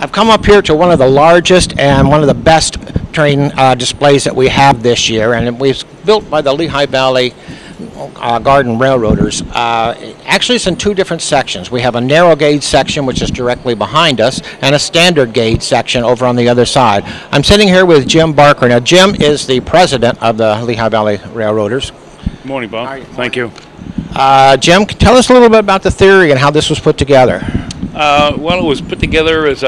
I've come up here to one of the largest and one of the best train displays that we have this year, and it was built by the Lehigh Valley Garden Railroaders. Actually, it's in two different sections. We have a narrow gauge section, which is directly behind us, and a standard gauge section over on the other side. I'm sitting here with Jim Barker. Now, Jim is the president of the Lehigh Valley Railroaders. Good morning, Bob. Thank you. Jim, tell us a little bit about the theory and how this was put together. Well, it was put together as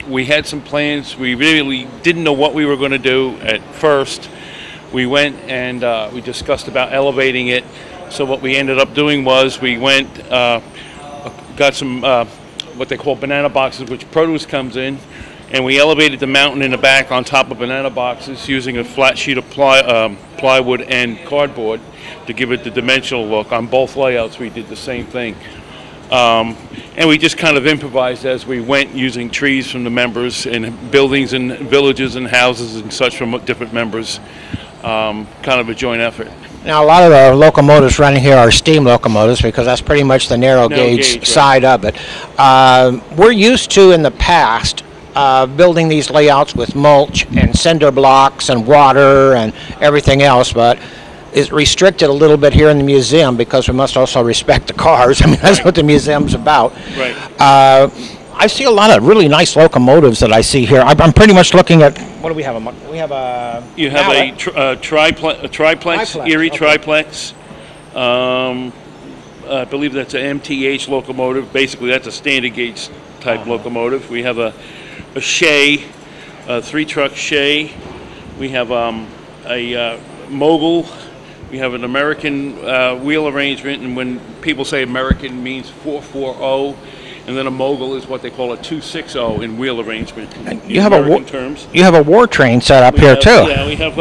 we had some plans. We really didn't know what we were going to do at first. We went and we discussed about elevating it. So what we ended up doing was we went, got some what they call banana boxes, which produce comes in, and we elevated the mountain in the back on top of banana boxes using a flat sheet of plywood and cardboard to give it the dimensional look. On both layouts, we did the same thing. And we just kind of improvised as we went, using trees from the members and buildings and villages and houses and such from different members. Kind of a joint effort. Now, a lot of the locomotives running here are steam locomotives because that's pretty much the narrow gauge side of it. We're used to, in the past, building these layouts with mulch and cinder blocks and water and everything else, but is restricted a little bit here in the museum because we must also respect the cars. I mean, that's what the museum's about. Right. I see a lot of really nice locomotives that I see here. I'm pretty much looking at, what do we have? We have a... You have a triplex, Erie triplex. I believe that's an MTH locomotive. Basically, that's a standard gauge type locomotive. We have a Shay, a 3-truck Shay. We have a Mogul. We have an American wheel arrangement, and when people say American, means 440, and then a Mogul is what they call a 260 in wheel arrangement. You have a war train set up here too. Yeah, we have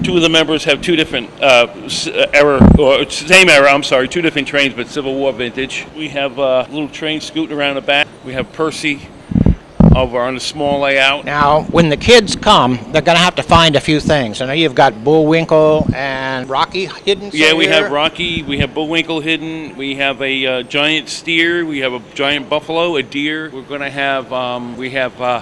two of the members have two different same era. I'm sorry, two different trains, but Civil War vintage. We have a little train scooting around the back. We have Percy over on the small layout. Now, when the kids come, they're going to have to find a few things. I know you've got Bullwinkle and Rocky hidden. Yeah, we have Rocky, we have Bullwinkle hidden, we have a giant steer, we have a giant buffalo, a deer. We're going to have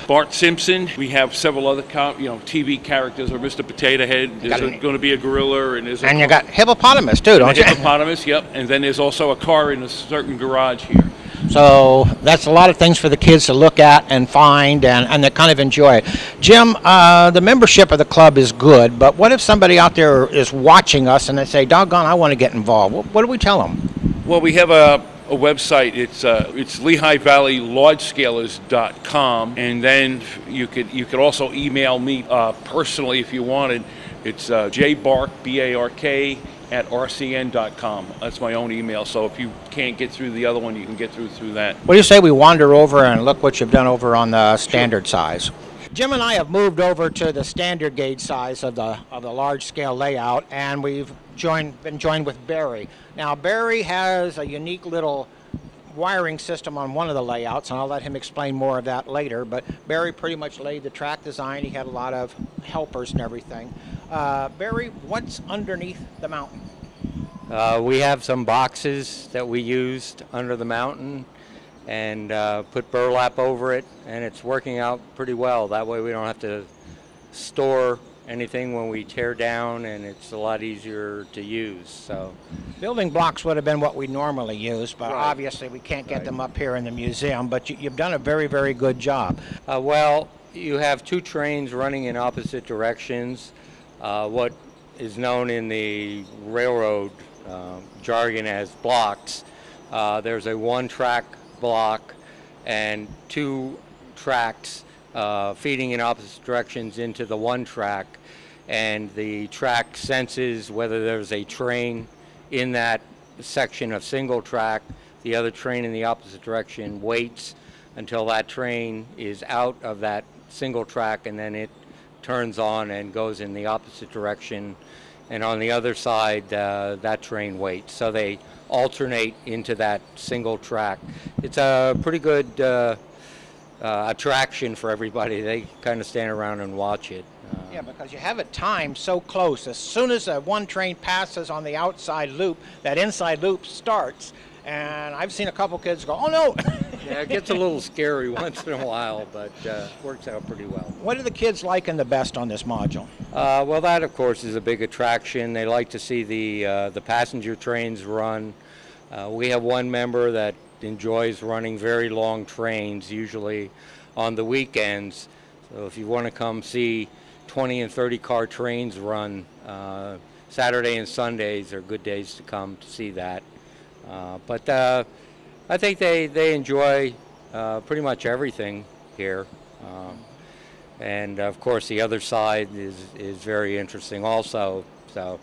Bart Simpson. We have several other TV characters, or Mr. Potato Head. There's going to be a gorilla, and you got hippopotamus too, don't you? Hippopotamus, yep. And then there's also a car in a certain garage here. So that's a lot of things for the kids to look at and find and to kind of enjoy it. Jim, the membership of the club is good, but what if somebody out there is watching us and they say, doggone, I want to get involved? What do we tell them? Well, we have a website. It's LehighValleyLodgeScalers.com, and then you could also email me personally if you wanted. It's jbark, B-A-R-K, at rcn.com. That's my own email, so if you can't get through the other one, you can get through that. What do you say we wander over and look what you've done over on the standard size? Jim and I have moved over to the standard gauge size of the large scale layout, and we've been joined with Barry. Now, Barry has a unique little wiring system on one of the layouts, and I'll let him explain more of that later, but Barry pretty much laid the track design. He had a lot of helpers and everything. Barry, what's underneath the mountain? We have some boxes that we used under the mountain and put burlap over it, and it's working out pretty well. That way we don't have to store anything when we tear down, and it's a lot easier to use. So, building blocks would have been what we normally use, but obviously we can't get them up here in the museum, but you've done a very, very good job. Well, you have two trains running in opposite directions. What is known in the railroad jargon as blocks. There's a 1-track block and 2 tracks feeding in opposite directions into the 1 track, and the track senses whether there's a train in that section of single track. The other train in the opposite direction waits until that train is out of that single track, and then it turns on and goes in the opposite direction, and on the other side that train waits. So they alternate into that single track. It's a pretty good attraction for everybody. They kind of stand around and watch it. Yeah, because you have it timed so close. As soon as one train passes on the outside loop, that inside loop starts. And I've seen a couple kids go, oh no, Yeah, it gets a little scary once in a while, but works out pretty well. What do the kids like in the best on this module? Well, that of course is a big attraction. They like to see the passenger trains run. We have one member that enjoys running very long trains, usually on the weekends. So if you want to come see 20 and 30 car trains run, Saturday and Sundays are good days to come to see that. But I think they enjoy pretty much everything here. And of course the other side is very interesting also. So,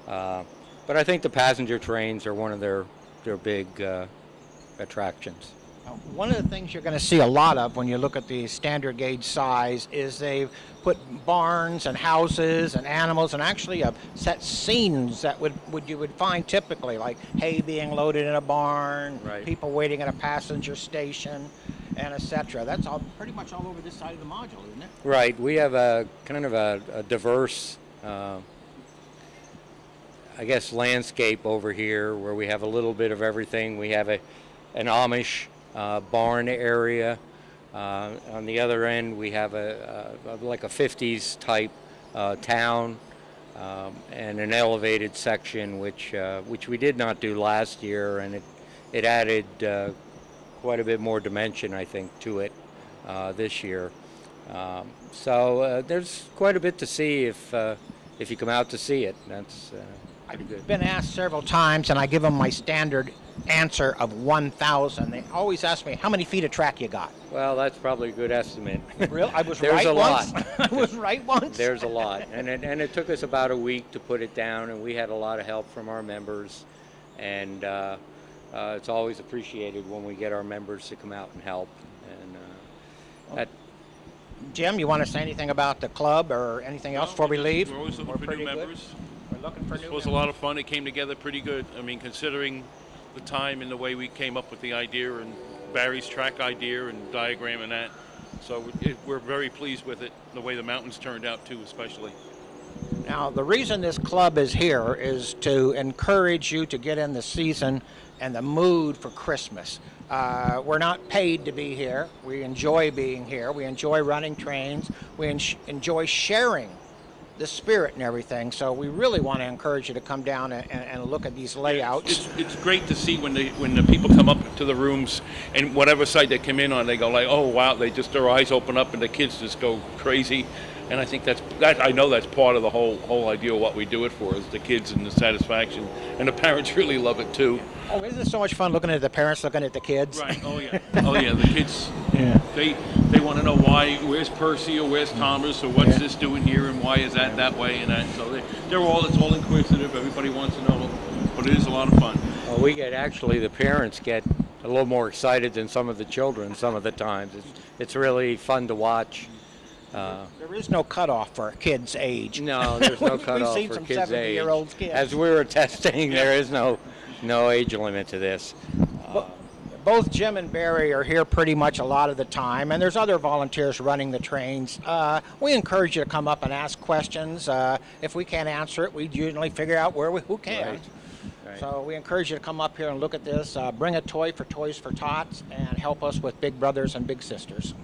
but I think the passenger trains are one of their big attractions. One of the things you're going to see a lot of when you look at the standard gauge size is they've put barns and houses and animals and actually set scenes that you would find typically, like hay being loaded in a barn, Right. people waiting at a passenger station, and etc. That's all pretty much all over this side of the module, isn't it? Right. We have a kind of a diverse, I guess, landscape over here where we have a little bit of everything. We have an Amish barn area. On the other end, we have like a 50s type town and an elevated section, which we did not do last year, and it added quite a bit more dimension, I think, to it this year. So there's quite a bit to see if you come out to see it. That's pretty good. I've been asked several times, and I give them my standard answer of 1,000. They always ask me, how many feet of track you got? Well, that's probably a good estimate. Really? I was There's right a once? lot. I was right once? There's a lot, and it took us about a week to put it down, and we had a lot of help from our members, and it's always appreciated when we get our members to come out and help. And that. Jim, you want to say anything about the club or anything else before we leave? We're always looking for new members. We're looking for new It was a lot of fun. It came together pretty good. I mean, considering the time and the way we came up with the idea and Barry's track idea and diagram and that. So we're very pleased with it, the way the mountains turned out too, especially. Now, the reason this club is here is to encourage you to get in the season and the mood for Christmas. We're not paid to be here. We enjoy being here. We enjoy running trains. We enjoy sharing the spirit and everything. So we really want to encourage you to come down and look at these layouts. It's great to see when the people come up to the rooms and whatever site they come in on, they go like, oh wow, their eyes open up and the kids just go crazy. And I think I know that's part of the whole idea of what we do it for, is the kids and the satisfaction, and the parents really love it too. Oh, isn't it so much fun looking at the parents looking at the kids? Right. Oh yeah. Oh yeah. The kids. Yeah. They want to know why. Where's Percy or where's Thomas or what's this doing here and why is that way and that. So it's all inquisitive. Everybody wants to know, but it is a lot of fun. Well, the parents get a little more excited than some of the children some of the times. It's really fun to watch. There is no cutoff for a kid's age. No, there's no cutoff We've seen for some kids' age. 70-year-old kids. As we were testing, there is no age limit to this. Both Jim and Barry are here pretty much a lot of the time, and there's other volunteers running the trains. We encourage you to come up and ask questions. If we can't answer it, we usually figure out who can. Right. So we encourage you to come up here and look at this. Bring a toy for Toys for Tots and help us with Big Brothers and Big Sisters.